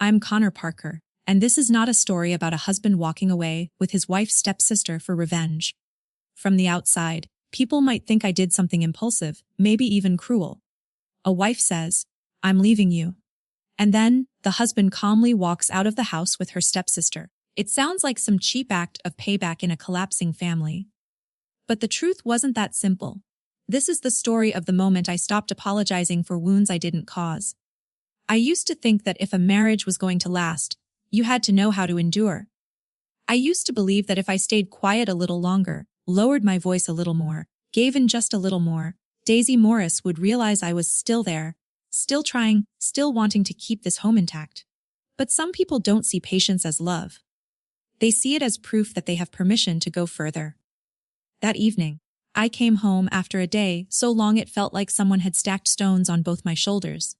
I'm Connor Parker, and this is not a story about a husband walking away with his wife's stepsister for revenge. From the outside, people might think I did something impulsive, maybe even cruel. A wife says, "I'm leaving you." And then, the husband calmly walks out of the house with her stepsister. It sounds like some cheap act of payback in a collapsing family. But the truth wasn't that simple. This is the story of the moment I stopped apologizing for wounds I didn't cause. I used to think that if a marriage was going to last, you had to know how to endure. I used to believe that if I stayed quiet a little longer, lowered my voice a little more, gave in just a little more, Daisy Morris would realize I was still there, still trying, still wanting to keep this home intact. But some people don't see patience as love. They see it as proof that they have permission to go further. That evening, I came home after a day so long it felt like someone had stacked stones on both my shoulders.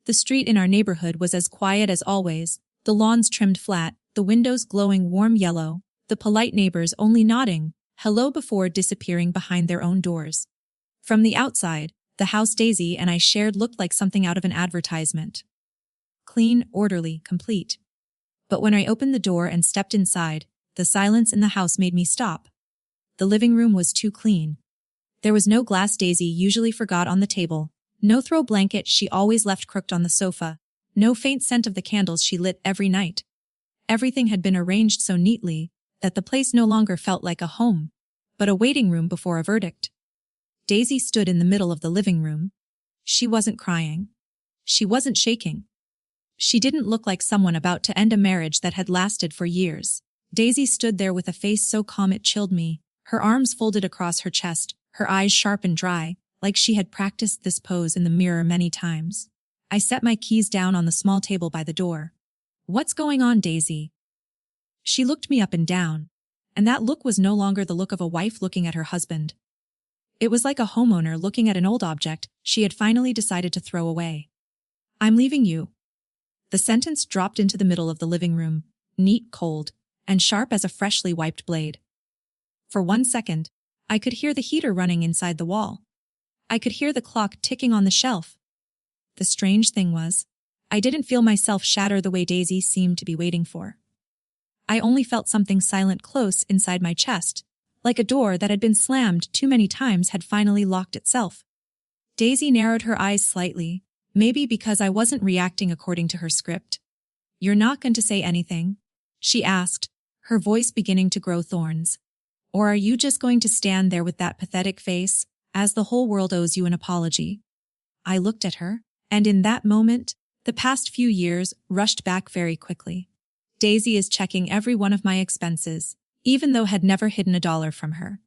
The street in our neighborhood was as quiet as always, the lawns trimmed flat, the windows glowing warm yellow, the polite neighbors only nodding hello before disappearing behind their own doors. From the outside, the house Daisy and I shared looked like something out of an advertisement. Clean, orderly, complete. But when I opened the door and stepped inside, the silence in the house made me stop. The living room was too clean. There was no glass Daisy usually forgot on the table, no throw blanket she always left crooked on the sofa, no faint scent of the candles she lit every night. Everything had been arranged so neatly that the place no longer felt like a home, but a waiting room before a verdict. Daisy stood in the middle of the living room. She wasn't crying. She wasn't shaking. She didn't look like someone about to end a marriage that had lasted for years. Daisy stood there with a face so calm it chilled me, her arms folded across her chest, her eyes sharp and dry, like she had practiced this pose in the mirror many times. I set my keys down on the small table by the door. "What's going on, Daisy?" She looked me up and down, and that look was no longer the look of a wife looking at her husband. It was like a homeowner looking at an old object she had finally decided to throw away. "I'm leaving you." The sentence dropped into the middle of the living room, neat, cold, and sharp as a freshly wiped blade. For 1 second, I could hear the heater running inside the wall. I could hear the clock ticking on the shelf. The strange thing was, I didn't feel myself shatter the way Daisy seemed to be waiting for. I only felt something silent close inside my chest, like a door that had been slammed too many times had finally locked itself. Daisy narrowed her eyes slightly, maybe because I wasn't reacting according to her script. "You're not going to say anything?" she asked, her voice beginning to grow thorns. "Or are you just going to stand there with that pathetic face, as the whole world owes you an apology?" I looked at her, and in that moment, the past few years rushed back very quickly. Daisy is checking every one of my expenses, even though had never hidden a dollar from her.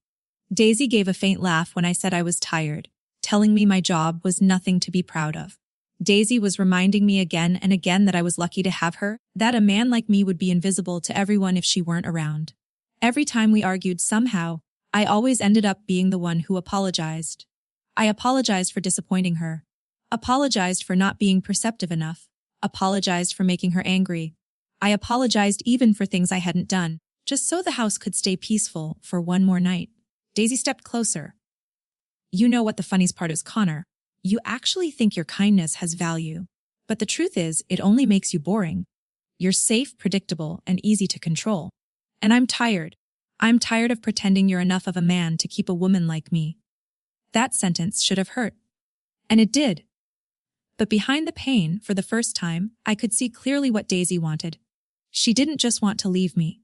Daisy gave a faint laugh when I said I was tired, telling me my job was nothing to be proud of. Daisy was reminding me again and again that I was lucky to have her, that a man like me would be invisible to everyone if she weren't around. Every time we argued somehow, I always ended up being the one who apologized. I apologized for disappointing her. Apologized for not being perceptive enough. Apologized for making her angry. I apologized even for things I hadn't done, just so the house could stay peaceful for one more night. Daisy stepped closer. "You know what the funniest part is, Connor. You actually think your kindness has value. But the truth is, it only makes you boring. You're safe, predictable, and easy to control. And I'm tired. I'm tired of pretending you're enough of a man to keep a woman like me." That sentence should have hurt. And it did. But behind the pain, for the first time, I could see clearly what Daisy wanted. She didn't just want to leave me.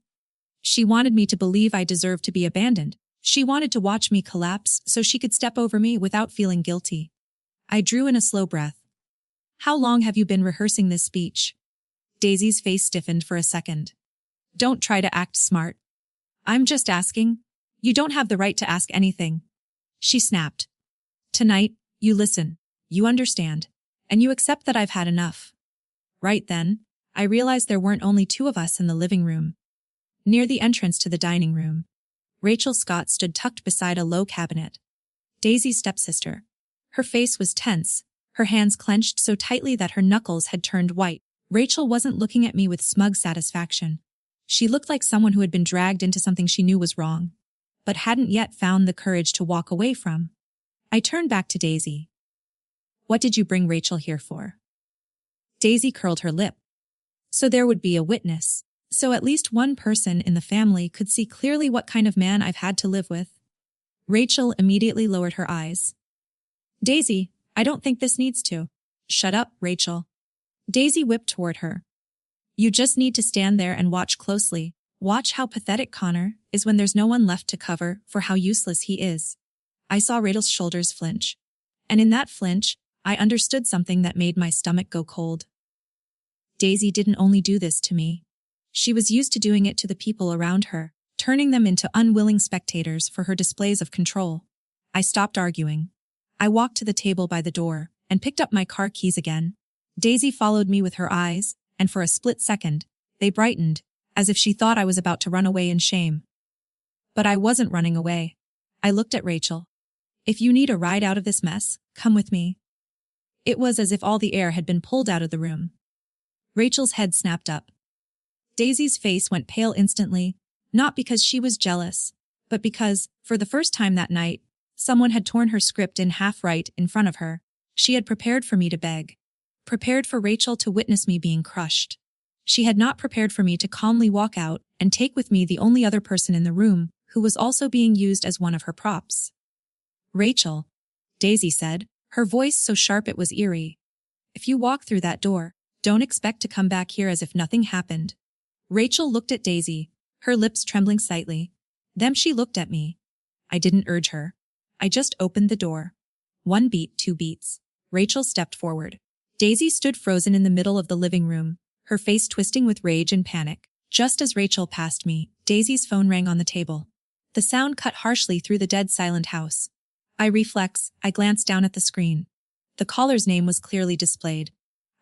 She wanted me to believe I deserved to be abandoned. She wanted to watch me collapse so she could step over me without feeling guilty. I drew in a slow breath. "How long have you been rehearsing this speech?" Daisy's face stiffened for a second. "Don't try to act smart. I'm just asking. You don't have the right to ask anything." She snapped. "Tonight, you listen, you understand, and you accept that I've had enough." Right then, I realized there weren't only two of us in the living room. Near the entrance to the dining room, Rachel Scott stood tucked beside a low cabinet. Daisy's stepsister. Her face was tense, her hands clenched so tightly that her knuckles had turned white. Rachel wasn't looking at me with smug satisfaction. She looked like someone who had been dragged into something she knew was wrong, but hadn't yet found the courage to walk away from. I turned back to Daisy. "What did you bring Rachel here for?" Daisy curled her lip. So there would be a witness. So at least one person in the family could see clearly what kind of man I've had to live with. Rachel immediately lowered her eyes. Daisy, I don't think this needs to. Shut up, Rachel. Daisy whipped toward her. You just need to stand there and watch closely. Watch how pathetic Connor is when there's no one left to cover for how useless he is. I saw Rachel's shoulders flinch. And in that flinch, I understood something that made my stomach go cold. Daisy didn't only do this to me. She was used to doing it to the people around her, turning them into unwilling spectators for her displays of control. I stopped arguing. I walked to the table by the door and picked up my car keys again. Daisy followed me with her eyes, and for a split second, they brightened, as if she thought I was about to run away in shame. But I wasn't running away. I looked at Rachel. If you need a ride out of this mess, come with me. It was as if all the air had been pulled out of the room. Rachel's head snapped up. Daisy's face went pale instantly, not because she was jealous, but because, for the first time that night, someone had torn her script in half right in front of her. She had prepared for me to beg. Prepared for Rachel to witness me being crushed. She had not prepared for me to calmly walk out and take with me the only other person in the room who was also being used as one of her props. Rachel, Daisy said, her voice so sharp it was eerie. If you walk through that door, don't expect to come back here as if nothing happened. Rachel looked at Daisy, her lips trembling slightly. Then she looked at me. I didn't urge her. I just opened the door. 1 beat, 2 beats. Rachel stepped forward. Daisy stood frozen in the middle of the living room, her face twisting with rage and panic. Just as Rachel passed me, Daisy's phone rang on the table. The sound cut harshly through the dead silent house. I glanced down at the screen. The caller's name was clearly displayed.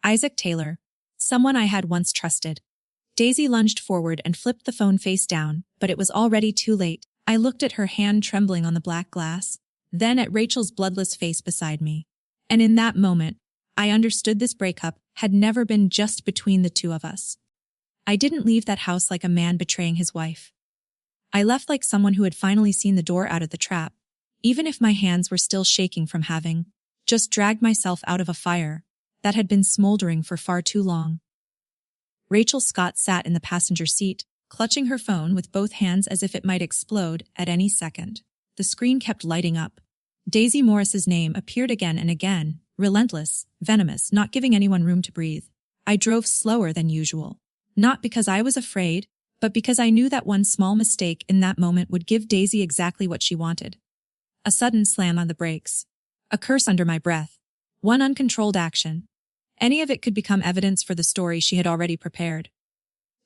Isaac Taylor. Someone I had once trusted. Daisy lunged forward and flipped the phone face down, but it was already too late. I looked at her hand trembling on the black glass, then at Rachel's bloodless face beside me. And in that moment, I understood this breakup had never been just between the two of us. I didn't leave that house like a man betraying his wife. I left like someone who had finally seen the door out of the trap, even if my hands were still shaking from having just dragged myself out of a fire that had been smoldering for far too long. Rachel Scott sat in the passenger seat, clutching her phone with both hands as if it might explode at any second. The screen kept lighting up. Daisy Morris's name appeared again and again, relentless, venomous, not giving anyone room to breathe. I drove slower than usual. Not because I was afraid, but because I knew that one small mistake in that moment would give Daisy exactly what she wanted. A sudden slam on the brakes. A curse under my breath. One uncontrolled action. Any of it could become evidence for the story she had already prepared.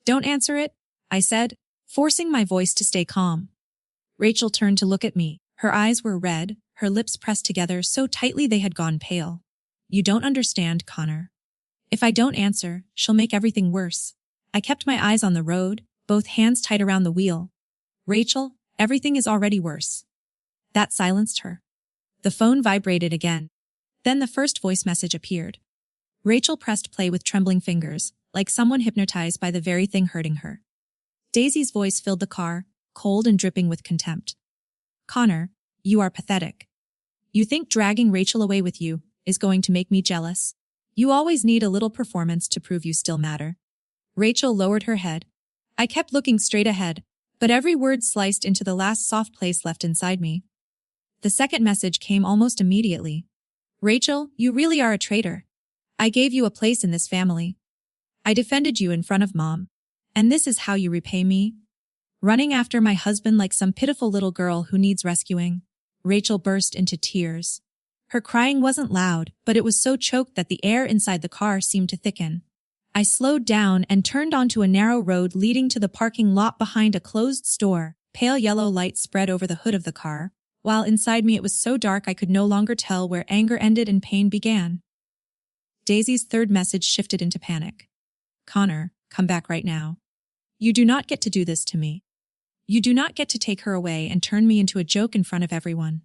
Don't answer it, I said, forcing my voice to stay calm. Rachel turned to look at me. Her eyes were red, her lips pressed together so tightly they had gone pale. You don't understand, Connor. If I don't answer, she'll make everything worse. I kept my eyes on the road, both hands tight around the wheel. Rachel, everything is already worse. That silenced her. The phone vibrated again. Then the first voice message appeared. Rachel pressed play with trembling fingers, like someone hypnotized by the very thing hurting her. Daisy's voice filled the car, cold and dripping with contempt. Connor, you are pathetic. You think dragging Rachel away with you is going to make me jealous? You always need a little performance to prove you still matter. Rachel lowered her head. I kept looking straight ahead, but every word sliced into the last soft place left inside me. The second message came almost immediately. Rachel, you really are a traitor. I gave you a place in this family. I defended you in front of Mom. And this is how you repay me? Running after my husband like some pitiful little girl who needs rescuing. Rachel burst into tears. Her crying wasn't loud, but it was so choked that the air inside the car seemed to thicken. I slowed down and turned onto a narrow road leading to the parking lot behind a closed store. Pale yellow light spread over the hood of the car, while inside me it was so dark I could no longer tell where anger ended and pain began. Daisy's third message shifted into panic. Connor, come back right now. You do not get to do this to me. You do not get to take her away and turn me into a joke in front of everyone.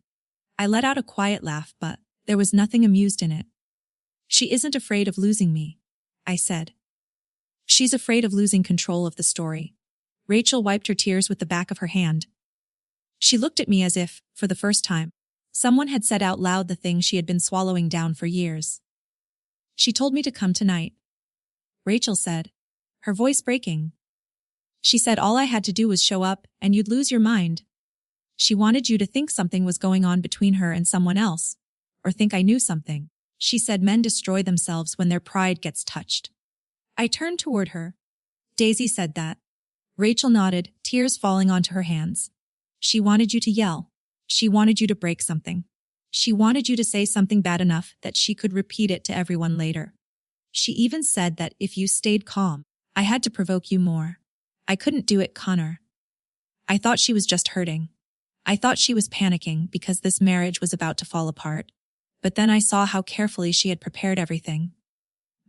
I let out a quiet laugh, but there was nothing amused in it. She isn't afraid of losing me, I said. She's afraid of losing control of the story. Rachel wiped her tears with the back of her hand. She looked at me as if, for the first time, someone had said out loud the thing she had been swallowing down for years. She told me to come tonight. Rachel said. her voice breaking. She said all I had to do was show up and you'd lose your mind. She wanted you to think something was going on between her and someone else, or think I knew something. She said men destroy themselves when their pride gets touched. I turned toward her. Daisy said that. Rachel nodded, tears falling onto her hands. She wanted you to yell. She wanted you to break something. She wanted you to say something bad enough that she could repeat it to everyone later. She even said that if you stayed calm, I had to provoke you more. I couldn't do it, Connor. I thought she was just hurting. I thought she was panicking because this marriage was about to fall apart. But then I saw how carefully she had prepared everything.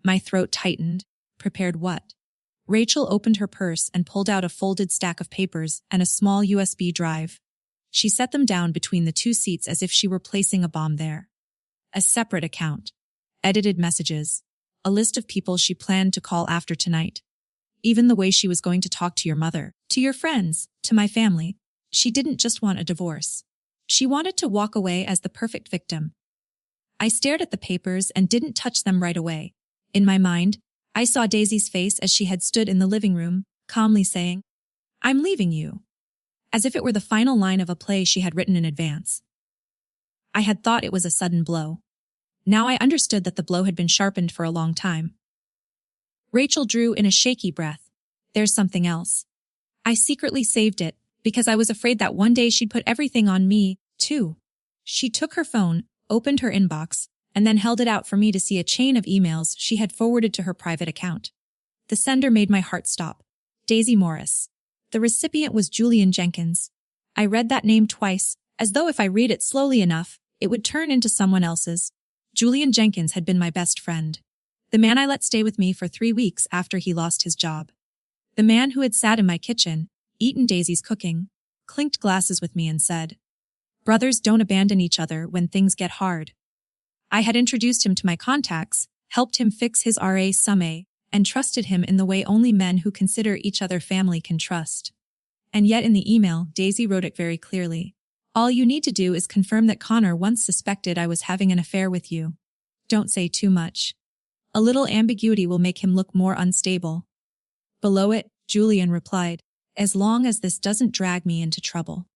My throat tightened. Prepared what? Rachel opened her purse and pulled out a folded stack of papers and a small USB drive. She set them down between the two seats as if she were placing a bomb there. A separate account. Edited messages. A list of people she planned to call after tonight. Even the way she was going to talk to your mother, to your friends, to my family. She didn't just want a divorce. She wanted to walk away as the perfect victim. I stared at the papers and didn't touch them right away. In my mind, I saw Daisy's face as she had stood in the living room, calmly saying, "I'm leaving you." As if it were the final line of a play she had written in advance. I had thought it was a sudden blow. Now I understood that the blow had been sharpened for a long time. Rachel drew in a shaky breath. There's something else. I secretly saved it, because I was afraid that one day she'd put everything on me, too. She took her phone, opened her inbox, and then held it out for me to see a chain of emails she had forwarded to her private account. The sender made my heart stop. Daisy Morris. The recipient was Julian Jenkins. I read that name twice, as though if I read it slowly enough, it would turn into someone else's. Julian Jenkins had been my best friend. The man I let stay with me for 3 weeks after he lost his job. The man who had sat in my kitchen, eaten Daisy's cooking, clinked glasses with me and said, "Brothers don't abandon each other when things get hard." I had introduced him to my contacts, helped him fix his RA Summe, and trusted him in the way only men who consider each other family can trust. And yet in the email, Daisy wrote it very clearly. "All you need to do is confirm that Connor once suspected I was having an affair with you. Don't say too much. A little ambiguity will make him look more unstable." Below it, Julian replied, "As long as this doesn't drag me into trouble.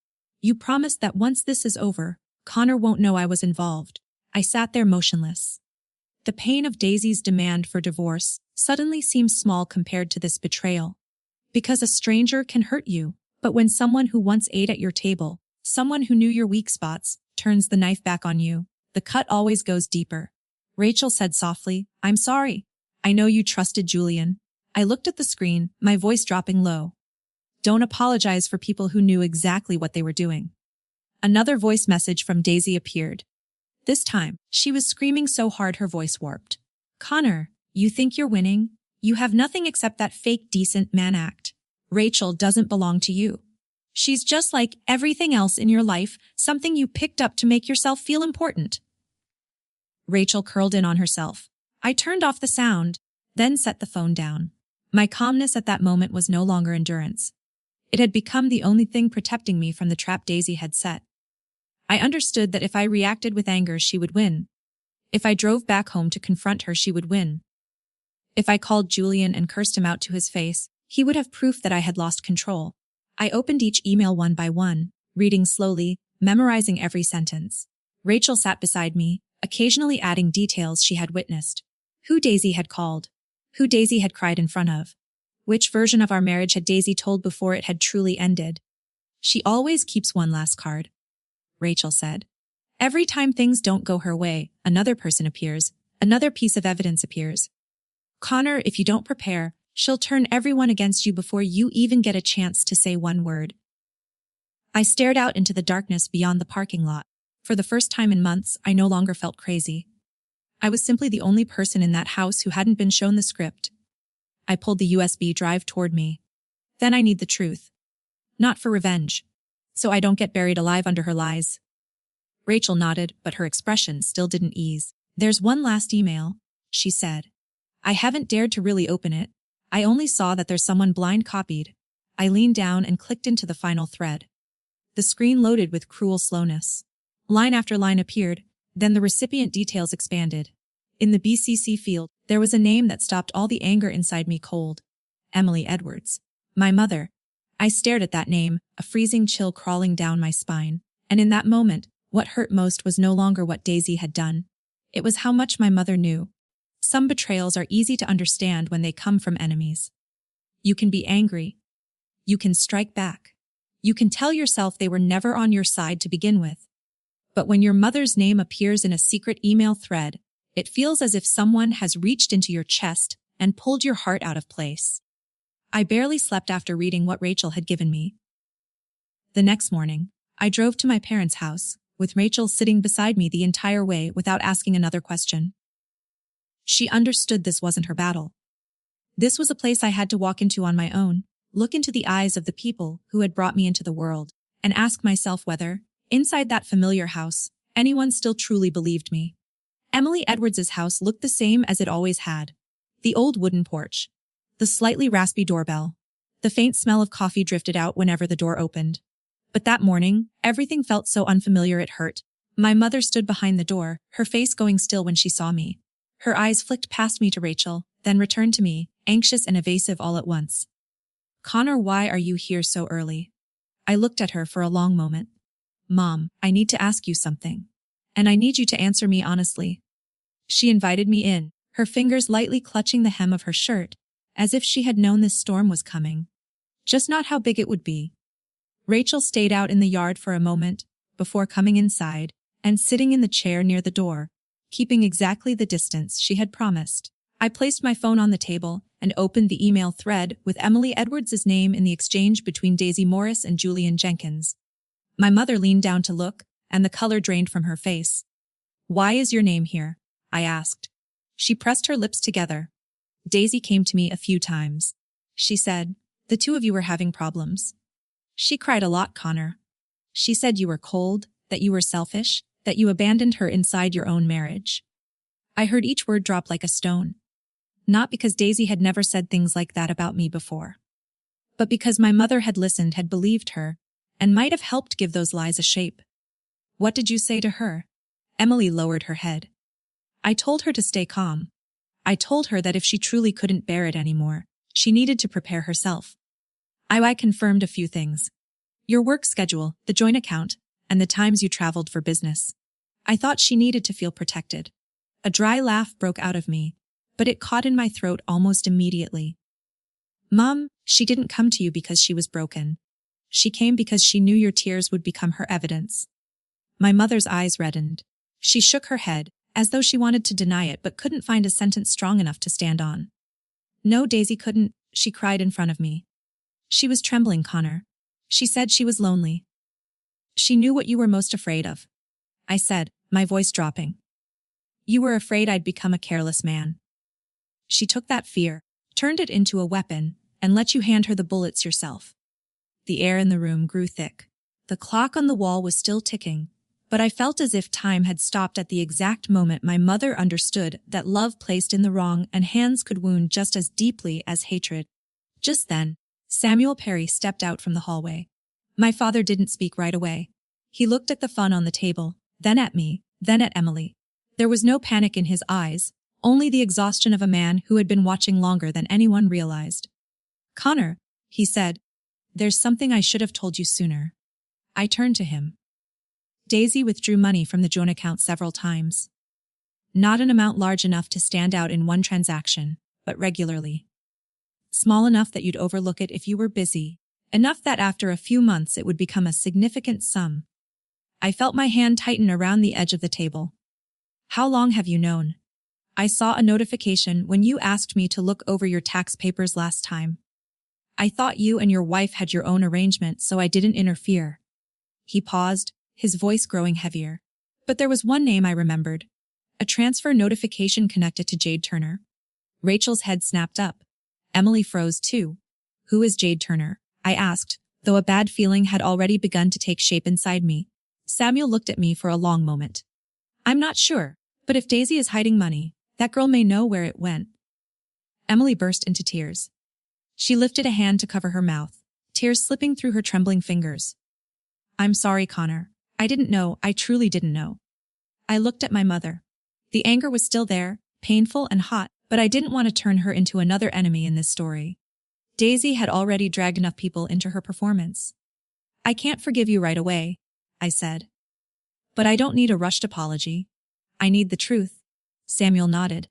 You promised that once this is over, Connor won't know I was involved." I sat there motionless. The pain of Daisy's demand for divorce suddenly seemed small compared to this betrayal. Because a stranger can hurt you, but when someone who once ate at your table, someone who knew your weak spots, turns the knife back on you, the cut always goes deeper. Rachel said softly, "I'm sorry. I know you trusted Julian." I looked at the screen, my voice dropping low. "Don't apologize for people who knew exactly what they were doing." Another voice message from Daisy appeared. This time, she was screaming so hard her voice warped. "Connor, you think you're winning? You have nothing except that fake decent man act. Rachel doesn't belong to you. She's just like everything else in your life, something you picked up to make yourself feel important." Rachel curled in on herself. I turned off the sound, then set the phone down. My calmness at that moment was no longer endurance. It had become the only thing protecting me from the trap Daisy had set. I understood that if I reacted with anger, she would win. If I drove back home to confront her, she would win. If I called Julian and cursed him out to his face, he would have proof that I had lost control. I opened each email one by one, reading slowly, memorizing every sentence. Rachel sat beside me, occasionally adding details she had witnessed. Who Daisy had called. Who Daisy had cried in front of. Which version of our marriage had Daisy told before it had truly ended. "She always keeps one last card," Rachel said. "Every time things don't go her way, another person appears, another piece of evidence appears. Connor, if you don't prepare, she'll turn everyone against you before you even get a chance to say one word." I stared out into the darkness beyond the parking lot. For the first time in months, I no longer felt crazy. I was simply the only person in that house who hadn't been shown the script. I pulled the USB drive toward me. Then I need the truth. Not for revenge. So I don't get buried alive under her lies. Rachel nodded, but her expression still didn't ease. "There's one last email," she said. I haven't dared to really open it. I only saw that there's someone blind copied. I leaned down and clicked into the final thread. The screen loaded with cruel slowness. Line after line appeared, then the recipient details expanded. In the BCC field, there was a name that stopped all the anger inside me cold. Emily Edwards. My mother. I stared at that name, a freezing chill crawling down my spine. And in that moment, what hurt most was no longer what Daisy had done. It was how much my mother knew. Some betrayals are easy to understand when they come from enemies. You can be angry. You can strike back. You can tell yourself they were never on your side to begin with. But when your mother's name appears in a secret email thread, it feels as if someone has reached into your chest and pulled your heart out of place. I barely slept after reading what Rachel had given me. The next morning, I drove to my parents' house, with Rachel sitting beside me the entire way without asking another question. She understood this wasn't her battle. This was a place I had to walk into on my own, look into the eyes of the people who had brought me into the world, and ask myself whether, inside that familiar house, anyone still truly believed me. Emily Edwards' house looked the same as it always had. The old wooden porch. The slightly raspy doorbell. The faint smell of coffee drifted out whenever the door opened. But that morning, everything felt so unfamiliar it hurt. My mother stood behind the door, her face going still when she saw me. Her eyes flicked past me to Rachel, then returned to me, anxious and evasive all at once. Connor, why are you here so early? I looked at her for a long moment. Mom, I need to ask you something. And I need you to answer me honestly. She invited me in, her fingers lightly clutching the hem of her shirt, as if she had known this storm was coming. Just not how big it would be. Rachel stayed out in the yard for a moment, before coming inside, and sitting in the chair near the door, keeping exactly the distance she had promised. I placed my phone on the table and opened the email thread with Emily Edwards' name in the exchange between Daisy Morris and Julian Jenkins. My mother leaned down to look, and the color drained from her face. Why is your name here? I asked. She pressed her lips together. Daisy came to me a few times. She said, the two of you were having problems. She cried a lot, Connor. She said you were cold, that you were selfish, that you abandoned her inside your own marriage. I heard each word drop like a stone. Not because Daisy had never said things like that about me before, but because my mother had listened, had believed her, and might have helped give those lies a shape. What did you say to her? Emily lowered her head. I told her to stay calm. I told her that if she truly couldn't bear it anymore, she needed to prepare herself. I confirmed a few things. Your work schedule, the joint account, and the times you traveled for business. I thought she needed to feel protected. A dry laugh broke out of me, but it caught in my throat almost immediately. Mom, she didn't come to you because she was broken. She came because she knew your tears would become her evidence. My mother's eyes reddened. She shook her head, as though she wanted to deny it but couldn't find a sentence strong enough to stand on. No, Daisy couldn't, she cried in front of me. She was trembling, Connor. She said she was lonely. She knew what you were most afraid of. I said, my voice dropping. You were afraid I'd become a careless man. She took that fear, turned it into a weapon, and let you hand her the bullets yourself. The air in the room grew thick. The clock on the wall was still ticking, but I felt as if time had stopped at the exact moment my mother understood that love placed in the wrong and hands could wound just as deeply as hatred. Just then, Samuel Perry stepped out from the hallway. My father didn't speak right away. He looked at the phone on the table, then at me, then at Emily. There was no panic in his eyes, only the exhaustion of a man who had been watching longer than anyone realized. Connor, he said, there's something I should have told you sooner. I turned to him. Daisy withdrew money from the joint account several times. Not an amount large enough to stand out in one transaction, but regularly. Small enough that you'd overlook it if you were busy, enough that after a few months it would become a significant sum. I felt my hand tighten around the edge of the table. How long have you known? I saw a notification when you asked me to look over your tax papers last time. I thought you and your wife had your own arrangement, so I didn't interfere. He paused, his voice growing heavier. But there was one name I remembered. A transfer notification connected to Jade Turner. Rachel's head snapped up. Emily froze too. Who is Jade Turner? I asked, though a bad feeling had already begun to take shape inside me. Samuel looked at me for a long moment. I'm not sure, but if Daisy is hiding money, that girl may know where it went. Emily burst into tears. She lifted a hand to cover her mouth, tears slipping through her trembling fingers. I'm sorry, Connor. I didn't know, I truly didn't know. I looked at my mother. The anger was still there, painful and hot, but I didn't want to turn her into another enemy in this story. Daisy had already dragged enough people into her performance. I can't forgive you right away, I said. But I don't need a rushed apology. I need the truth. Samuel nodded.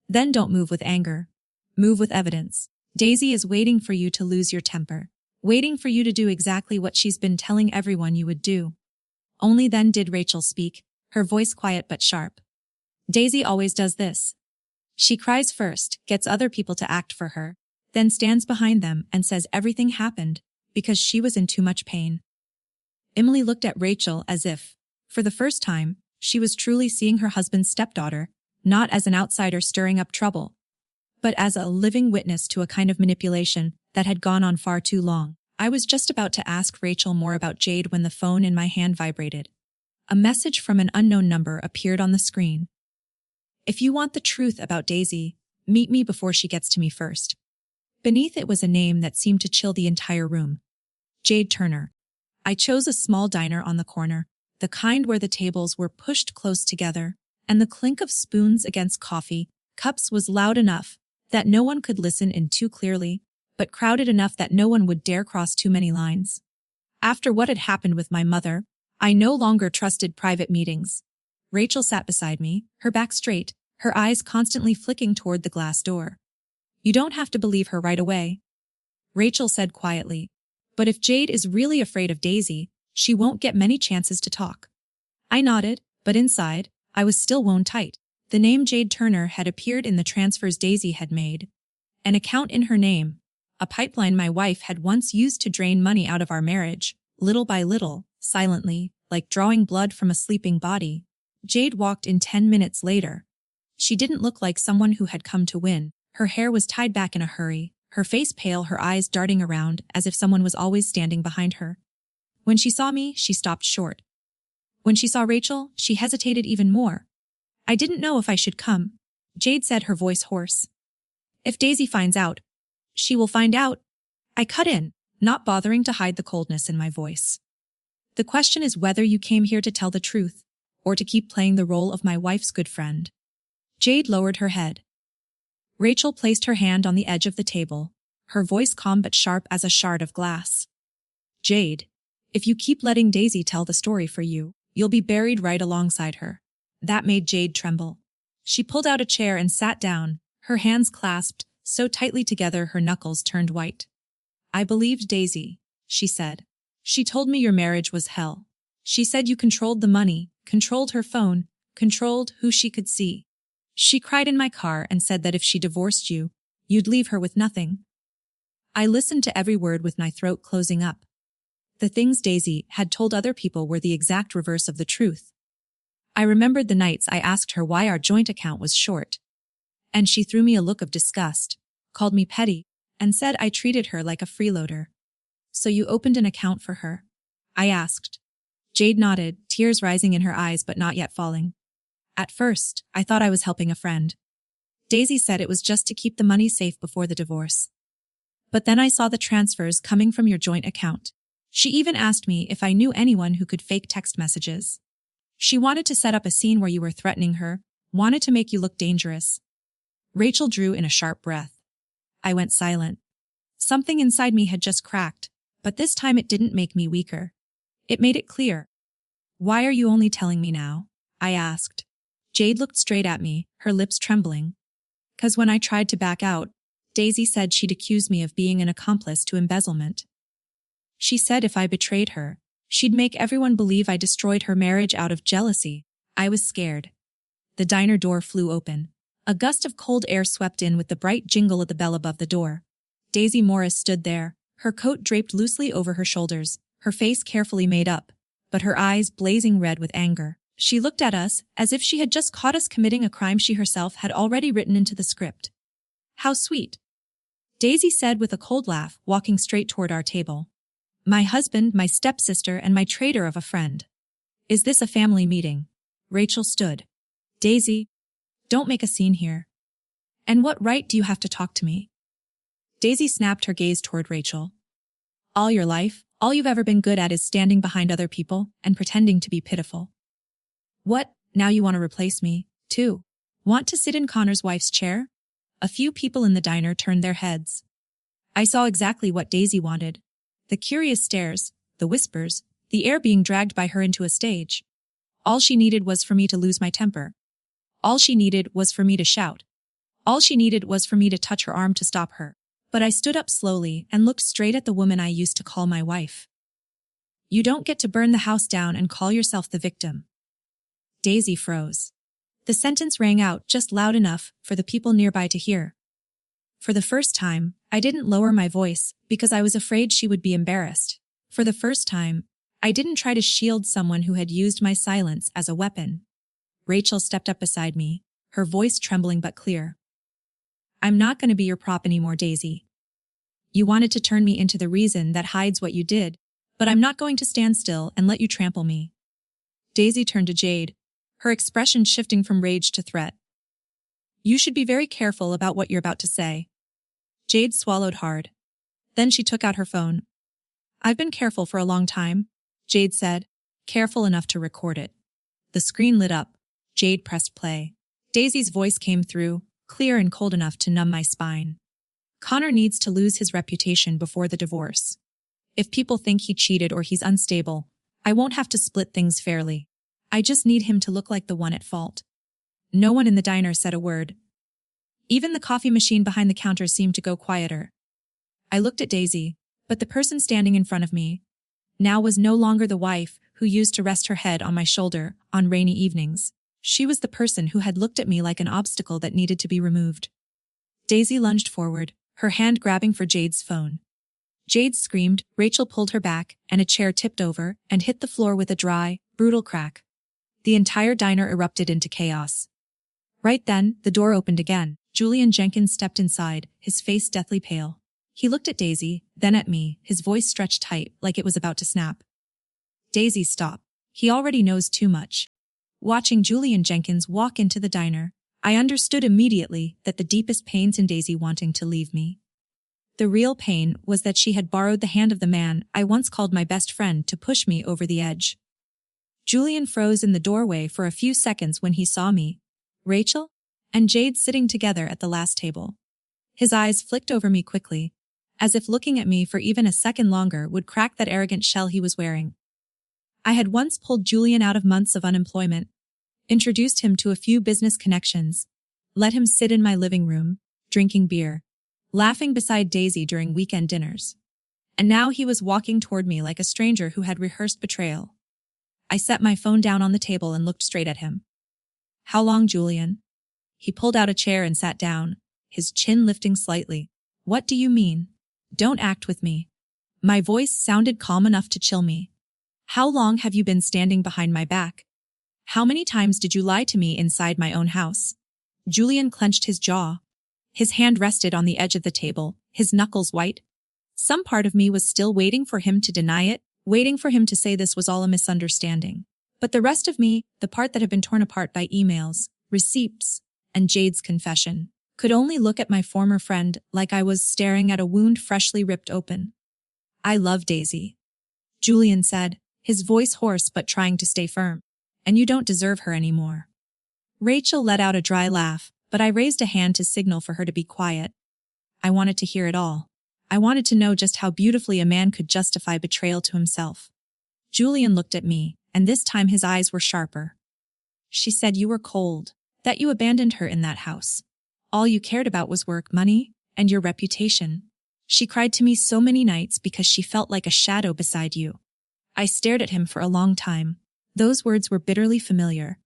Then don't move with anger. Move with evidence. Daisy is waiting for you to lose your temper. Waiting for you to do exactly what she's been telling everyone you would do. Only then did Rachel speak, her voice quiet but sharp. Daisy always does this. She cries first, gets other people to act for her, then stands behind them and says everything happened because she was in too much pain. Emily looked at Rachel as if, for the first time, she was truly seeing her husband's stepdaughter, not as an outsider stirring up trouble, but as a living witness to a kind of manipulation that had gone on far too long. I was just about to ask Rachel more about Jade when the phone in my hand vibrated. A message from an unknown number appeared on the screen. If you want the truth about Daisy, meet me before she gets to me first. Beneath it was a name that seemed to chill the entire room. Jade Turner. I chose a small diner on the corner, the kind where the tables were pushed close together, and the clink of spoons against coffee cups was loud enough that no one could listen in too clearly, but crowded enough that no one would dare cross too many lines. After what had happened with my mother, I no longer trusted private meetings. Rachel sat beside me, her back straight, her eyes constantly flicking toward the glass door. You don't have to believe her right away, Rachel said quietly. But if Jade is really afraid of Daisy, she won't get many chances to talk. I nodded, but inside, I was still wound tight. The name Jade Turner had appeared in the transfers Daisy had made. An account in her name, a pipeline my wife had once used to drain money out of our marriage, little by little, silently, like drawing blood from a sleeping body. Jade walked in 10 minutes later. She didn't look like someone who had come to win. Her hair was tied back in a hurry, her face pale, her eyes darting around as if someone was always standing behind her. When she saw me, she stopped short. When she saw Rachel, she hesitated even more. I didn't know if I should come, Jade said, her voice hoarse. If Daisy finds out, she will find out. I cut in, not bothering to hide the coldness in my voice. The question is whether you came here to tell the truth, or to keep playing the role of my wife's good friend. Jade lowered her head. Rachel placed her hand on the edge of the table, her voice calm but sharp as a shard of glass. Jade, if you keep letting Daisy tell the story for you, you'll be buried right alongside her. That made Jade tremble. She pulled out a chair and sat down, her hands clasped so tightly together her knuckles turned white. I believed Daisy, she said. She told me your marriage was hell. She said you controlled the money, controlled her phone, controlled who she could see. She cried in my car and said that if she divorced you, you'd leave her with nothing. I listened to every word with my throat closing up. The things Daisy had told other people were the exact reverse of the truth. I remembered the nights I asked her why our joint account was short. And she threw me a look of disgust, called me petty, and said I treated her like a freeloader. So you opened an account for her? I asked. Jade nodded, tears rising in her eyes but not yet falling. At first, I thought I was helping a friend. Daisy said it was just to keep the money safe before the divorce. But then I saw the transfers coming from your joint account. She even asked me if I knew anyone who could fake text messages. She wanted to set up a scene where you were threatening her, wanted to make you look dangerous. Rachel drew in a sharp breath. I went silent. Something inside me had just cracked, but this time it didn't make me weaker. It made it clear. Why are you only telling me now? I asked. Jade looked straight at me, her lips trembling. 'Cause when I tried to back out, Daisy said she'd accuse me of being an accomplice to embezzlement. She said if I betrayed her, she'd make everyone believe I destroyed her marriage out of jealousy. I was scared. The diner door flew open. A gust of cold air swept in with the bright jingle of the bell above the door. Daisy Morris stood there, her coat draped loosely over her shoulders, her face carefully made up, but her eyes blazing red with anger. She looked at us as if she had just caught us committing a crime she herself had already written into the script. How sweet, Daisy said with a cold laugh, walking straight toward our table. My husband, my stepsister, and my traitor of a friend. Is this a family meeting? Rachel stood. Daisy, don't make a scene here. And what right do you have to talk to me? Daisy snapped her gaze toward Rachel. All your life, all you've ever been good at is standing behind other people and pretending to be pitiful. What, now you want to replace me, too? Want to sit in Connor's wife's chair? A few people in the diner turned their heads. I saw exactly what Daisy wanted. The curious stares, the whispers, the air being dragged by her into a stage. All she needed was for me to lose my temper. All she needed was for me to shout. All she needed was for me to touch her arm to stop her. But I stood up slowly and looked straight at the woman I used to call my wife. You don't get to burn the house down and call yourself the victim. Daisy froze. The sentence rang out just loud enough for the people nearby to hear. For the first time, I didn't lower my voice because I was afraid she would be embarrassed. For the first time, I didn't try to shield someone who had used my silence as a weapon. Rachel stepped up beside me, her voice trembling but clear. I'm not going to be your prop anymore, Daisy. You wanted to turn me into the reason that hides what you did, but I'm not going to stand still and let you trample me. Daisy turned to Jade, her expression shifting from rage to threat. You should be very careful about what you're about to say. Jade swallowed hard. Then she took out her phone. I've been careful for a long time, Jade said, careful enough to record it. The screen lit up. Jade pressed play. Daisy's voice came through, clear and cold enough to numb my spine. Connor needs to lose his reputation before the divorce. If people think he cheated or he's unstable, I won't have to split things fairly. I just need him to look like the one at fault. No one in the diner said a word. Even the coffee machine behind the counter seemed to go quieter. I looked at Daisy, but the person standing in front of me now was no longer the wife who used to rest her head on my shoulder on rainy evenings. She was the person who had looked at me like an obstacle that needed to be removed. Daisy lunged forward, her hand grabbing for Jade's phone. Jade screamed, Rachel pulled her back, and a chair tipped over and hit the floor with a dry, brutal crack. The entire diner erupted into chaos. Right then, the door opened again. Julian Jenkins stepped inside, his face deathly pale. He looked at Daisy, then at me, his voice stretched tight like it was about to snap. Daisy, stop. He already knows too much. Watching Julian Jenkins walk into the diner, I understood immediately that the deepest pains in Daisy wanting to leave me. The real pain was that she had borrowed the hand of the man I once called my best friend to push me over the edge. Julian froze in the doorway for a few seconds when he saw me, Rachel, and Jade sitting together at the last table. His eyes flicked over me quickly, as if looking at me for even a second longer would crack that arrogant shell he was wearing. I had once pulled Julian out of months of unemployment, introduced him to a few business connections, let him sit in my living room, drinking beer, laughing beside Daisy during weekend dinners. And now he was walking toward me like a stranger who had rehearsed betrayal. I set my phone down on the table and looked straight at him. How long, Julian? He pulled out a chair and sat down, his chin lifting slightly. What do you mean? Don't act with me. My voice sounded calm enough to chill me. How long have you been standing behind my back? How many times did you lie to me inside my own house? Julian clenched his jaw. His hand rested on the edge of the table, his knuckles white. Some part of me was still waiting for him to deny it, waiting for him to say this was all a misunderstanding. But the rest of me, the part that had been torn apart by emails, receipts, and Jade's confession, could only look at my former friend like I was staring at a wound freshly ripped open. I love Daisy, Julian said, his voice hoarse but trying to stay firm. And you don't deserve her anymore. Rachel let out a dry laugh, but I raised a hand to signal for her to be quiet. I wanted to hear it all. I wanted to know just how beautifully a man could justify betrayal to himself. Julian looked at me, and this time his eyes were sharper. She said you were cold, that you abandoned her in that house. All you cared about was work, money, and your reputation. She cried to me so many nights because she felt like a shadow beside you. I stared at him for a long time. Those words were bitterly familiar.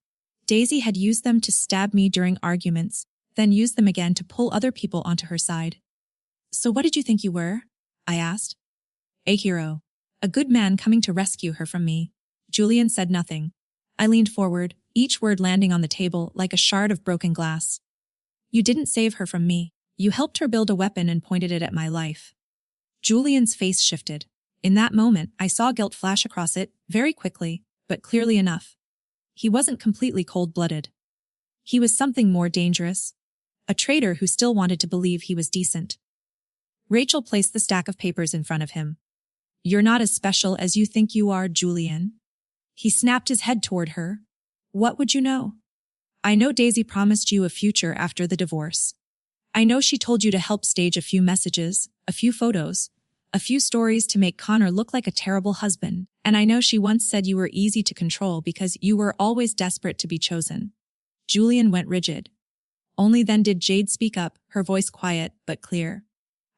Daisy had used them to stab me during arguments, then used them again to pull other people onto her side. So what did you think you were? I asked. A hero. A good man coming to rescue her from me. Julian said nothing. I leaned forward, each word landing on the table like a shard of broken glass. You didn't save her from me. You helped her build a weapon and pointed it at my life. Julian's face shifted. In that moment, I saw guilt flash across it, very quickly, but clearly enough. He wasn't completely cold-blooded. He was something more dangerous. A traitor who still wanted to believe he was decent. Rachel placed the stack of papers in front of him. You're not as special as you think you are, Julian. He snapped his head toward her. What would you know? I know Daisy promised you a future after the divorce. I know she told you to help stage a few messages, a few photos, a few stories to make Connor look like a terrible husband, and I know she once said you were easy to control because you were always desperate to be chosen. Julian went rigid. Only then did Jade speak up, her voice quiet but clear.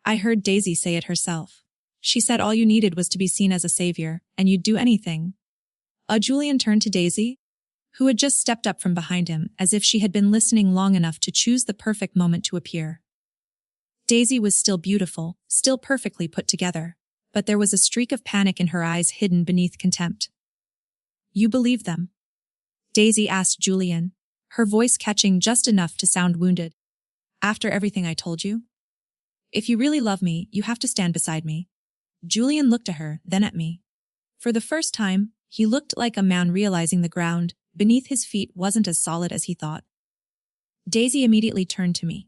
I heard Daisy say it herself. She said all you needed was to be seen as a savior, and you'd do anything. Julian turned to Daisy, who had just stepped up from behind him, as if she had been listening long enough to choose the perfect moment to appear. Daisy was still beautiful, still perfectly put together, but there was a streak of panic in her eyes hidden beneath contempt. You believe them? Daisy asked Julian, her voice catching just enough to sound wounded. After everything I told you? If you really love me, you have to stand beside me. Julian looked at her, then at me. For the first time, he looked like a man realizing the ground beneath his feet wasn't as solid as he thought. Daisy immediately turned to me.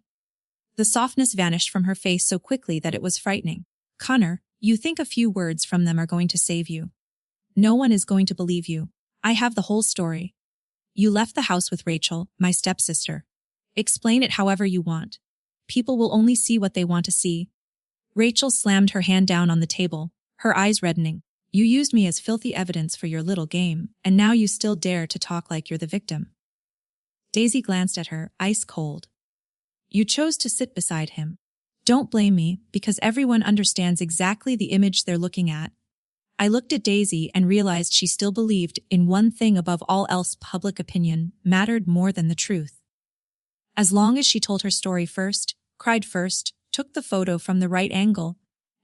The softness vanished from her face so quickly that it was frightening. Connor, you think a few words from them are going to save you. No one is going to believe you. I have the whole story. You left the house with Rachel, my stepsister. Explain it however you want. People will only see what they want to see. Rachel slammed her hand down on the table, her eyes reddening. You used me as filthy evidence for your little game, and now you still dare to talk like you're the victim. Daisy glanced at her, ice cold. You chose to sit beside him. Don't blame me, because everyone understands exactly the image they're looking at. I looked at Daisy and realized she still believed in one thing above all else: public opinion mattered more than the truth. As long as she told her story first, cried first, took the photo from the right angle,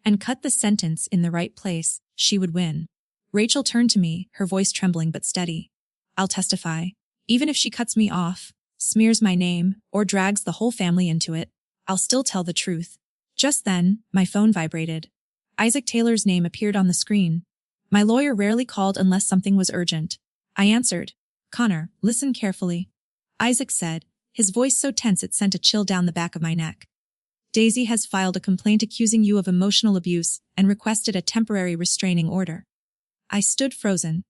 and cut the sentence in the right place, she would win. Rachel turned to me, her voice trembling but steady. I'll testify. Even if she cuts me off, smears my name, or drags the whole family into it, I'll still tell the truth. Just then, my phone vibrated. Isaac Taylor's name appeared on the screen. My lawyer rarely called unless something was urgent. I answered. Connor, listen carefully. Isaac said, his voice so tense it sent a chill down the back of my neck. Daisy has filed a complaint accusing you of emotional abuse and requested a temporary restraining order. I stood frozen.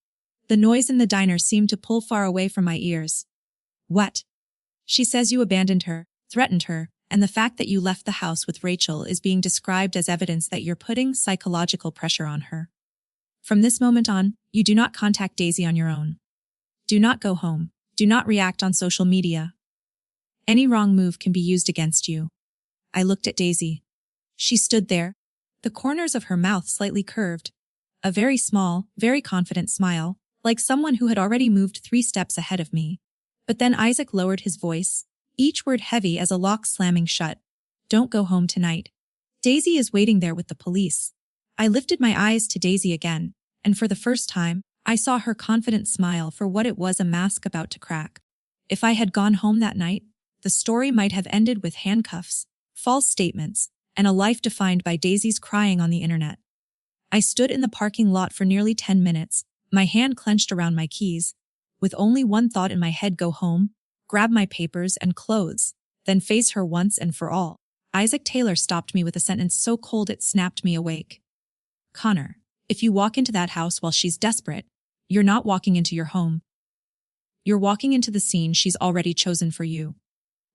The noise in the diner seemed to pull far away from my ears. What? She says you abandoned her, threatened her, and the fact that you left the house with Rachel is being described as evidence that you're putting psychological pressure on her. From this moment on, you do not contact Daisy on your own. Do not go home. Do not react on social media. Any wrong move can be used against you. I looked at Daisy. She stood there, the corners of her mouth slightly curved. A very small, very confident smile, like someone who had already moved 3 steps ahead of me. But then Isaac lowered his voice, each word heavy as a lock slamming shut. Don't go home tonight. Daisy is waiting there with the police. I lifted my eyes to Daisy again, and for the first time, I saw her confident smile for what it was: a mask about to crack. If I had gone home that night, the story might have ended with handcuffs, false statements, and a life defined by Daisy's crying on the internet. I stood in the parking lot for nearly 10 minutes, my hand clenched around my keys, with only one thought in my head: go home, grab my papers and clothes, then face her once and for all. Isaac Taylor stopped me with a sentence so cold it snapped me awake. Connor, if you walk into that house while she's desperate, you're not walking into your home. You're walking into the scene she's already chosen for you.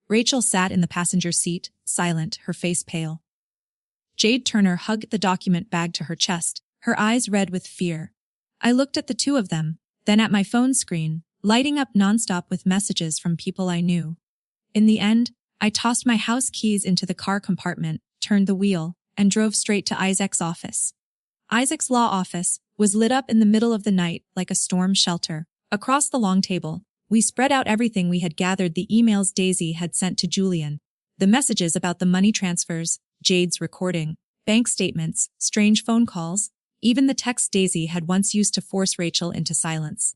Rachel sat in the passenger seat, silent, her face pale. Jade Turner hugged the document bag to her chest, her eyes red with fear. I looked at the two of them, then at my phone screen, lighting up nonstop with messages from people I knew. In the end, I tossed my house keys into the car compartment, turned the wheel, and drove straight to Isaac's office. Isaac's law office was lit up in the middle of the night like a storm shelter. Across the long table, we spread out everything we had gathered: the emails Daisy had sent to Julian, the messages about the money transfers, Jade's recording, bank statements, strange phone calls, even the texts Daisy had once used to force Rachel into silence.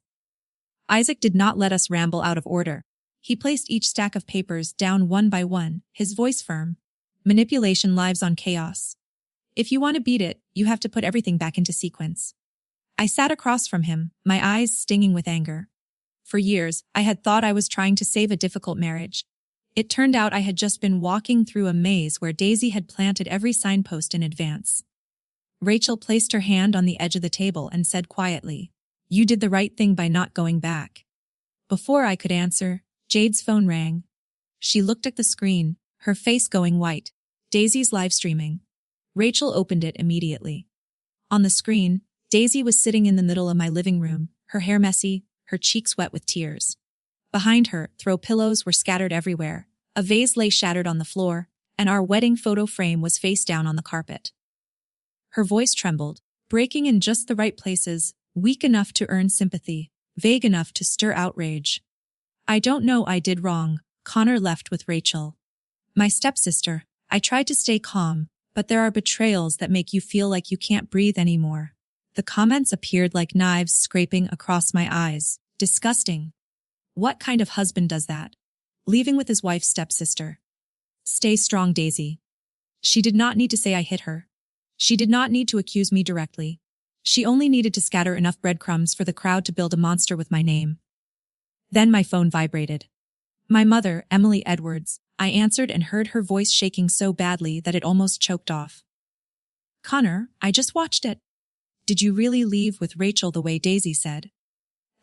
Isaac did not let us ramble out of order. He placed each stack of papers down one by one, his voice firm. Manipulation lives on chaos. If you want to beat it, you have to put everything back into sequence. I sat across from him, my eyes stinging with anger. For years, I had thought I was trying to save a difficult marriage. It turned out I had just been walking through a maze where Daisy had planted every signpost in advance. Rachel placed her hand on the edge of the table and said quietly, "You did the right thing by not going back." Before I could answer, Jade's phone rang. She looked at the screen, her face going white. Daisy's live streaming. Rachel opened it immediately. On the screen, Daisy was sitting in the middle of my living room, her hair messy, her cheeks wet with tears. Behind her, throw pillows were scattered everywhere, a vase lay shattered on the floor, and our wedding photo frame was face down on the carpet. Her voice trembled, breaking in just the right places, weak enough to earn sympathy, vague enough to stir outrage. I don't know I did wrong, Connor left with Rachel. My stepsister. I tried to stay calm, but there are betrayals that make you feel like you can't breathe anymore. The comments appeared like knives scraping across my eyes. Disgusting. What kind of husband does that? Leaving with his wife's stepsister. Stay strong, Daisy. She did not need to say I hit her. She did not need to accuse me directly. She only needed to scatter enough breadcrumbs for the crowd to build a monster with my name. Then my phone vibrated. My mother, Emily Edwards. I answered and heard her voice shaking so badly that it almost choked off. Connor, I just watched it. Did you really leave with Rachel the way Daisy said?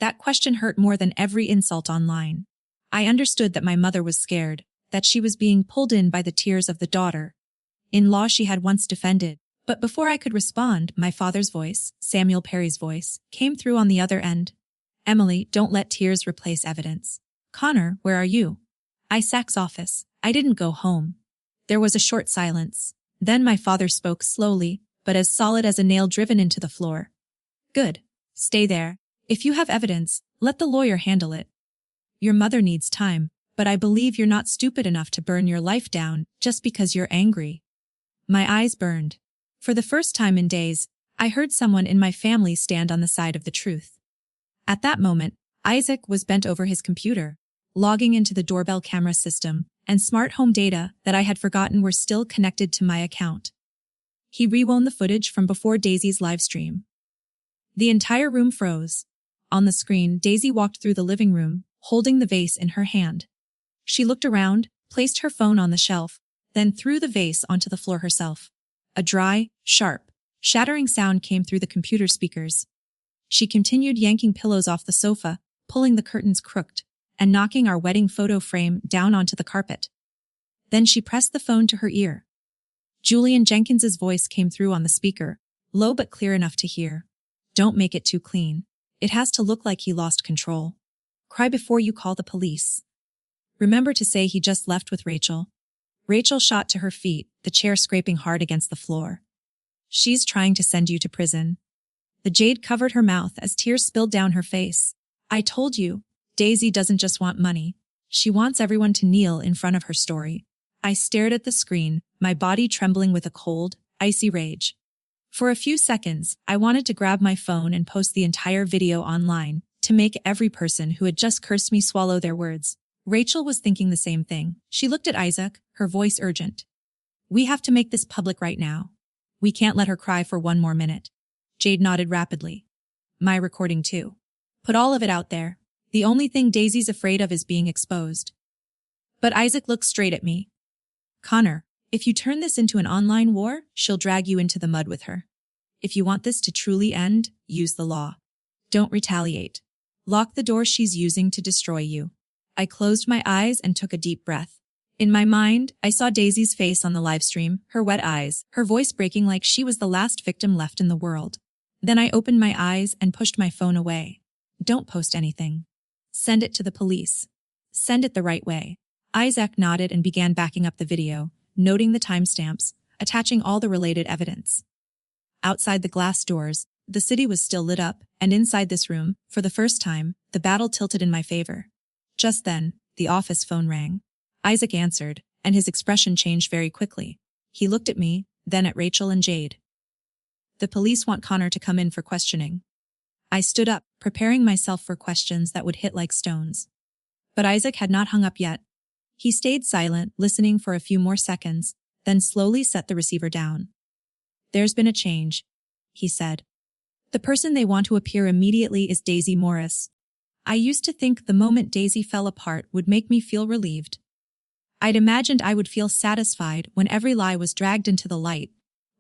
That question hurt more than every insult online. I understood that my mother was scared, that she was being pulled in by the tears of the daughter-in-law she had once defended. But before I could respond, my father's voice, Samuel Perry's voice, came through on the other end. Emily, don't let tears replace evidence. Connor, where are you? Isaac's office. I didn't go home. There was a short silence. Then my father spoke slowly, but as solid as a nail driven into the floor. Good. Stay there. If you have evidence, let the lawyer handle it. Your mother needs time, but I believe you're not stupid enough to burn your life down just because you're angry. My eyes burned. For the first time in days, I heard someone in my family stand on the side of the truth. At that moment, Isaac was bent over his computer, logging into the doorbell camera system, and smart home data that I had forgotten were still connected to my account. He rewound the footage from before Daisy's live stream. The entire room froze. On the screen, Daisy walked through the living room, holding the vase in her hand. She looked around, placed her phone on the shelf, then threw the vase onto the floor herself. A dry, sharp, shattering sound came through the computer speakers. She continued yanking pillows off the sofa, pulling the curtains crooked, and knocking our wedding photo frame down onto the carpet. Then she pressed the phone to her ear. Julian Jenkins's voice came through on the speaker, low but clear enough to hear. Don't make it too clean. It has to look like he lost control. Cry before you call the police. Remember to say he just left with Rachel. Rachel shot to her feet, the chair scraping hard against the floor. She's trying to send you to prison. The jade covered her mouth as tears spilled down her face. I told you, Daisy doesn't just want money. She wants everyone to kneel in front of her story. I stared at the screen, my body trembling with a cold, icy rage. For a few seconds, I wanted to grab my phone and post the entire video online, to make every person who had just cursed me swallow their words. Rachel was thinking the same thing. She looked at Isaac, her voice urgent. We have to make this public right now. We can't let her cry for one more minute. Jade nodded rapidly. My recording too. Put all of it out there. The only thing Daisy's afraid of is being exposed. But Isaac looked straight at me. Connor, if you turn this into an online war, she'll drag you into the mud with her. If you want this to truly end, use the law. Don't retaliate. Lock the door she's using to destroy you. I closed my eyes and took a deep breath. In my mind, I saw Daisy's face on the livestream, her wet eyes, her voice breaking like she was the last victim left in the world. Then I opened my eyes and pushed my phone away. Don't post anything. Send it to the police. Send it the right way. Isaac nodded and began backing up the video, noting the timestamps, attaching all the related evidence. Outside the glass doors, the city was still lit up, and inside this room, for the first time, the battle tilted in my favor. Just then, the office phone rang. Isaac answered, and his expression changed very quickly. He looked at me, then at Rachel and Jade. The police want Connor to come in for questioning. I stood up, preparing myself for questions that would hit like stones. But Isaac had not hung up yet. He stayed silent, listening for a few more seconds, then slowly set the receiver down. There's been a change, he said. The person they want to appear immediately is Daisy Morris. I used to think the moment Daisy fell apart would make me feel relieved. I'd imagined I would feel satisfied when every lie was dragged into the light,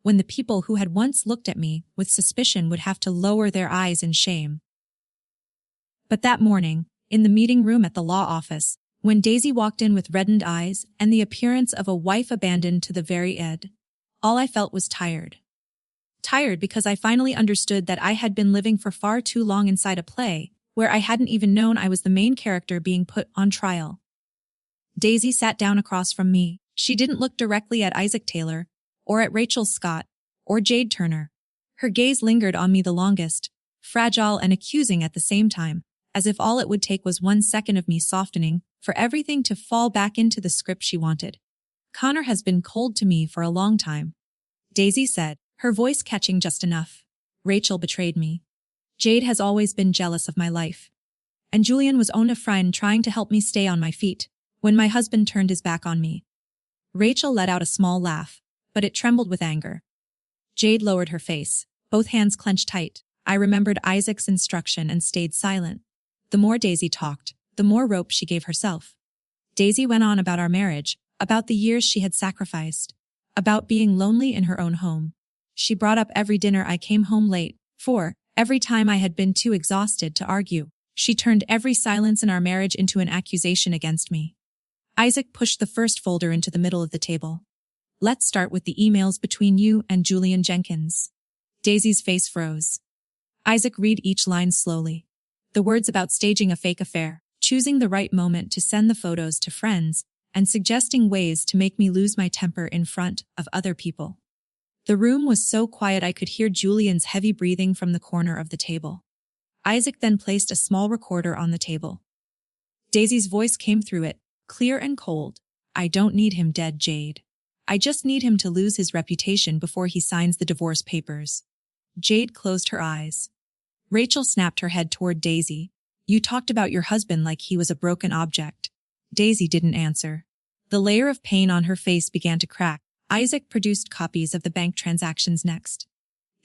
when the people who had once looked at me with suspicion would have to lower their eyes in shame. But that morning, in the meeting room at the law office, When Daisy walked in with reddened eyes and the appearance of a wife abandoned to the very end, all I felt was tired. Tired because I finally understood that I had been living for far too long inside a play, where I hadn't even known I was the main character being put on trial. Daisy sat down across from me. She didn't look directly at Isaac Taylor, or at Rachel Scott, or Jade Turner. Her gaze lingered on me the longest, fragile and accusing at the same time, as if all it would take was 1 second of me softening for everything to fall back into the script she wanted. Connor has been cold to me for a long time, Daisy said, her voice catching just enough. Rachel betrayed me. Jade has always been jealous of my life. And Julian was only a friend trying to help me stay on my feet when my husband turned his back on me. Rachel let out a small laugh, but it trembled with anger. Jade lowered her face, both hands clenched tight. I remembered Isaac's instruction and stayed silent. The more Daisy talked, the more rope she gave herself. Daisy went on about our marriage, about the years she had sacrificed, about being lonely in her own home. She brought up every dinner I came home late for, every time I had been too exhausted to argue. She turned every silence in our marriage into an accusation against me. Isaac pushed the first folder into the middle of the table. Let's start with the emails between you and Julian Jenkins. Daisy's face froze. Isaac read each line slowly. The words about staging a fake affair, choosing the right moment to send the photos to friends, and suggesting ways to make me lose my temper in front of other people. The room was so quiet I could hear Julian's heavy breathing from the corner of the table. Isaac then placed a small recorder on the table. Daisy's voice came through it, clear and cold. I don't need him dead, Jade. I just need him to lose his reputation before he signs the divorce papers. Jade closed her eyes. Rachel snapped her head toward Daisy. You talked about your husband like he was a broken object. Daisy didn't answer. The layer of pain on her face began to crack. Isaac produced copies of the bank transactions next.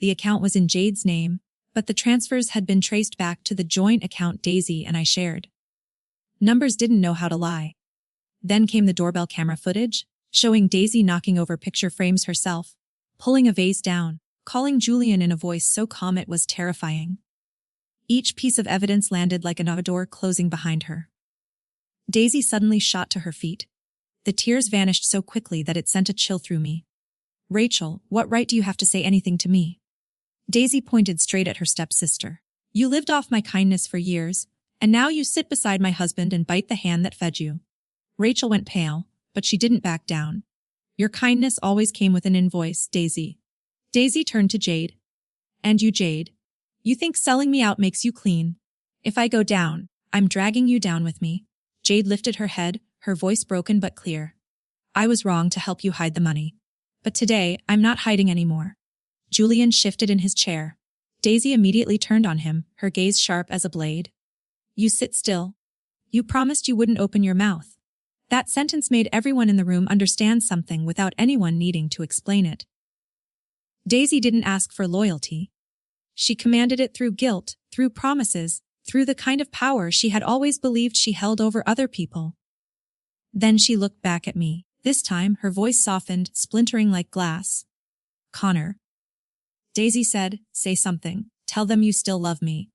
The account was in Jade's name, but the transfers had been traced back to the joint account Daisy and I shared. Numbers didn't know how to lie. Then came the doorbell camera footage, showing Daisy knocking over picture frames herself, pulling a vase down, calling Julian in a voice so calm it was terrifying. Each piece of evidence landed like a door closing behind her. Daisy suddenly shot to her feet. The tears vanished so quickly that it sent a chill through me. Rachel, what right do you have to say anything to me? Daisy pointed straight at her stepsister. You lived off my kindness for years, and now you sit beside my husband and bite the hand that fed you. Rachel went pale, but she didn't back down. Your kindness always came with an invoice, Daisy. Daisy turned to Jade. And you, Jade? You think selling me out makes you clean? If I go down, I'm dragging you down with me. Jade lifted her head, her voice broken but clear. I was wrong to help you hide the money. But today, I'm not hiding anymore. Julian shifted in his chair. Daisy immediately turned on him, her gaze sharp as a blade. You sit still. You promised you wouldn't open your mouth. That sentence made everyone in the room understand something without anyone needing to explain it. Daisy didn't ask for loyalty. She commanded it through guilt, through promises, through the kind of power she had always believed she held over other people. Then she looked back at me. This time, her voice softened, splintering like glass. Connor. Daisy said, say something. Tell them you still love me.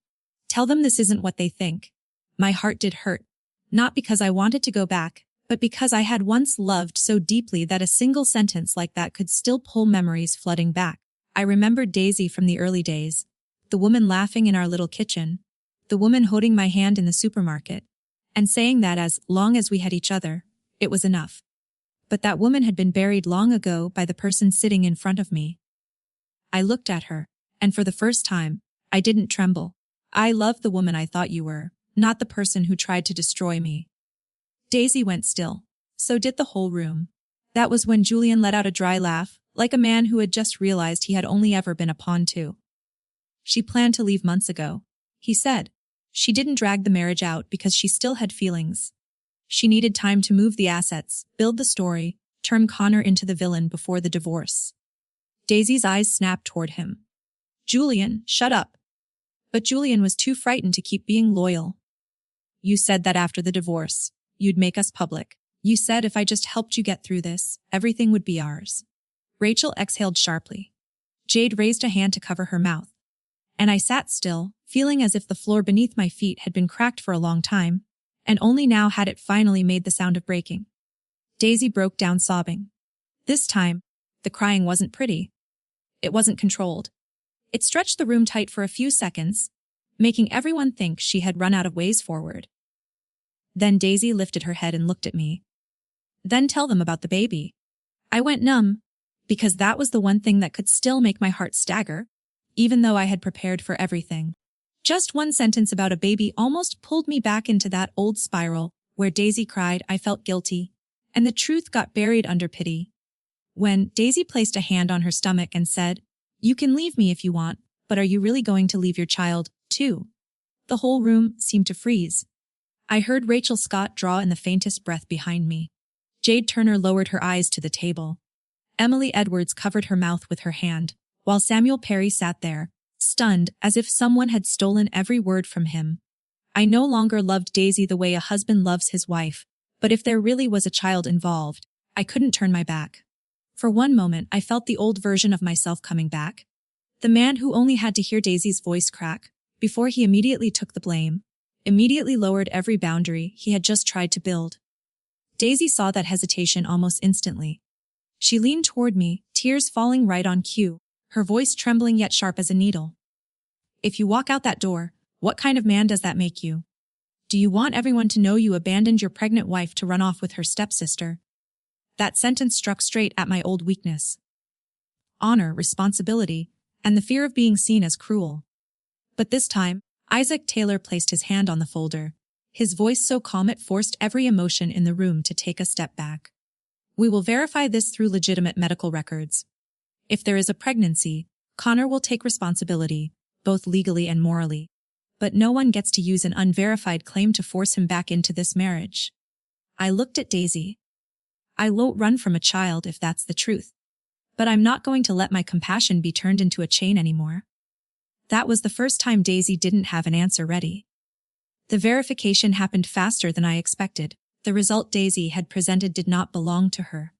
Tell them this isn't what they think. My heart did hurt. Not because I wanted to go back, but because I had once loved so deeply that a single sentence like that could still pull memories flooding back. I remembered Daisy from the early days. The woman laughing in our little kitchen. The woman holding my hand in the supermarket. And saying that as long as we had each other, it was enough. But that woman had been buried long ago by the person sitting in front of me. I looked at her, and for the first time, I didn't tremble. I loved the woman I thought you were, not the person who tried to destroy me. Daisy went still. So did the whole room. That was when Julian let out a dry laugh, like a man who had just realized he had only ever been a pawn too. She planned to leave months ago, he said. She didn't drag the marriage out because she still had feelings. She needed time to move the assets, build the story, turn Connor into the villain before the divorce. Daisy's eyes snapped toward him. Julian, shut up. But Julian was too frightened to keep being loyal. You said that after the divorce, you'd make us public. You said if I just helped you get through this, everything would be ours. Rachel exhaled sharply. Jade raised a hand to cover her mouth. And I sat still, feeling as if the floor beneath my feet had been cracked for a long time, and only now had it finally made the sound of breaking. Daisy broke down sobbing. This time, the crying wasn't pretty. It wasn't controlled. It stretched the room tight for a few seconds, making everyone think she had run out of ways forward. Then Daisy lifted her head and looked at me. Then tell them about the baby. I went numb, because that was the one thing that could still make my heart stagger, even though I had prepared for everything. Just one sentence about a baby almost pulled me back into that old spiral where Daisy cried I felt guilty, and the truth got buried under pity. When Daisy placed a hand on her stomach and said, "You can leave me if you want, but are you really going to leave your child, too?" The whole room seemed to freeze. I heard Rachel Scott draw in the faintest breath behind me. Jade Turner lowered her eyes to the table. Emily Edwards covered her mouth with her hand, while Samuel Perry sat there, stunned as if someone had stolen every word from him. I no longer loved Daisy the way a husband loves his wife, but if there really was a child involved, I couldn't turn my back. For one moment I felt the old version of myself coming back. The man who only had to hear Daisy's voice crack, before he immediately took the blame, immediately lowered every boundary he had just tried to build. Daisy saw that hesitation almost instantly. She leaned toward me, tears falling right on cue, her voice trembling yet sharp as a needle. "If you walk out that door, what kind of man does that make you? Do you want everyone to know you abandoned your pregnant wife to run off with her stepsister?" That sentence struck straight at my old weakness. Honor, responsibility, and the fear of being seen as cruel. But this time, Isaac Taylor placed his hand on the folder, his voice so calm it forced every emotion in the room to take a step back. "We will verify this through legitimate medical records. If there is a pregnancy, Connor will take responsibility, both legally and morally. But no one gets to use an unverified claim to force him back into this marriage." I looked at Daisy. "I won't run from a child if that's the truth. But I'm not going to let my compassion be turned into a chain anymore." That was the first time Daisy didn't have an answer ready. The verification happened faster than I expected. The result Daisy had presented did not belong to her.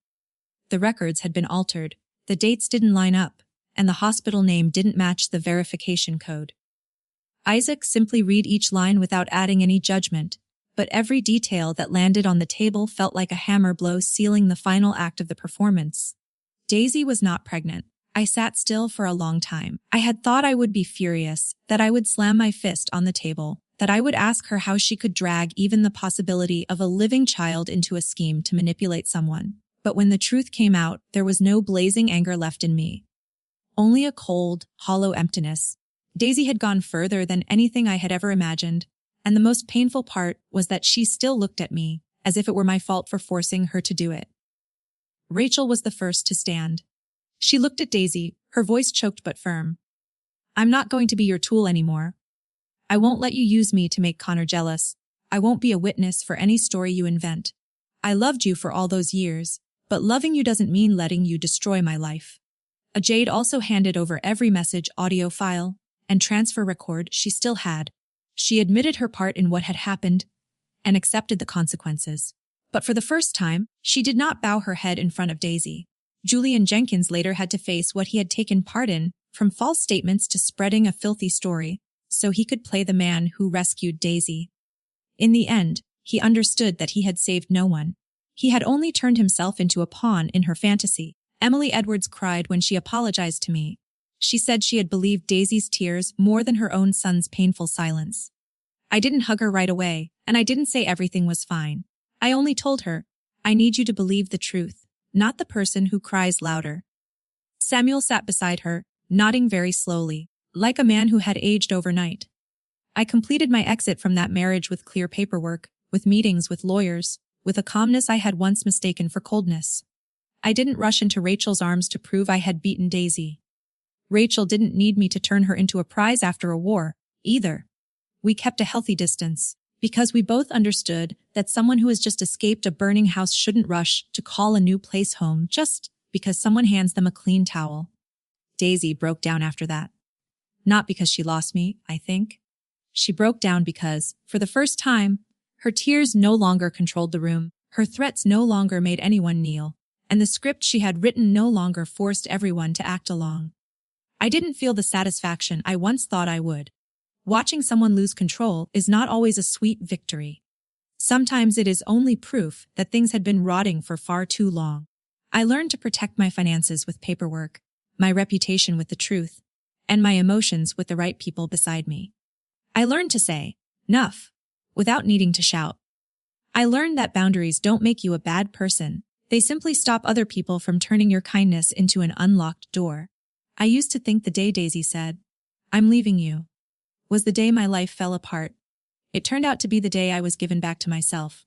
The records had been altered, the dates didn't line up, and the hospital name didn't match the verification code. Isaac simply read each line without adding any judgment, but every detail that landed on the table felt like a hammer blow sealing the final act of the performance. Daisy was not pregnant. I sat still for a long time. I had thought I would be furious, that I would slam my fist on the table, that I would ask her how she could drag even the possibility of a living child into a scheme to manipulate someone. But when the truth came out, there was no blazing anger left in me. Only a cold, hollow emptiness. Daisy had gone further than anything I had ever imagined, and the most painful part was that she still looked at me, as if it were my fault for forcing her to do it. Rachel was the first to stand. She looked at Daisy, her voice choked but firm. "I'm not going to be your tool anymore. I won't let you use me to make Connor jealous. I won't be a witness for any story you invent. I loved you for all those years, but loving you doesn't mean letting you destroy my life." Jade also handed over every message audio file and transfer record she still had. She admitted her part in what had happened and accepted the consequences. But for the first time, she did not bow her head in front of Daisy. Julian Jenkins later had to face what he had taken part in, from false statements to spreading a filthy story, so he could play the man who rescued Daisy. In the end, he understood that he had saved no one. He had only turned himself into a pawn in her fantasy. Emily Edwards cried when she apologized to me. She said she had believed Daisy's tears more than her own son's painful silence. I didn't hug her right away, and I didn't say everything was fine. I only told her, "I need you to believe the truth, not the person who cries louder." Samuel sat beside her, nodding very slowly, like a man who had aged overnight. I completed my exit from that marriage with clear paperwork, with meetings with lawyers, with a calmness I had once mistaken for coldness. I didn't rush into Rachel's arms to prove I had beaten Daisy. Rachel didn't need me to turn her into a prize after a war, either. We kept a healthy distance, because we both understood that someone who has just escaped a burning house shouldn't rush to call a new place home just because someone hands them a clean towel. Daisy broke down after that. Not because she lost me, I think. She broke down because, for the first time, her tears no longer controlled the room, her threats no longer made anyone kneel, and the script she had written no longer forced everyone to act along. I didn't feel the satisfaction I once thought I would. Watching someone lose control is not always a sweet victory. Sometimes it is only proof that things had been rotting for far too long. I learned to protect my finances with paperwork, my reputation with the truth, and my emotions with the right people beside me. I learned to say, "Enough," without needing to shout. I learned that boundaries don't make you a bad person. They simply stop other people from turning your kindness into an unlocked door. I used to think the day Daisy said, "I'm leaving you," was the day my life fell apart. It turned out to be the day I was given back to myself.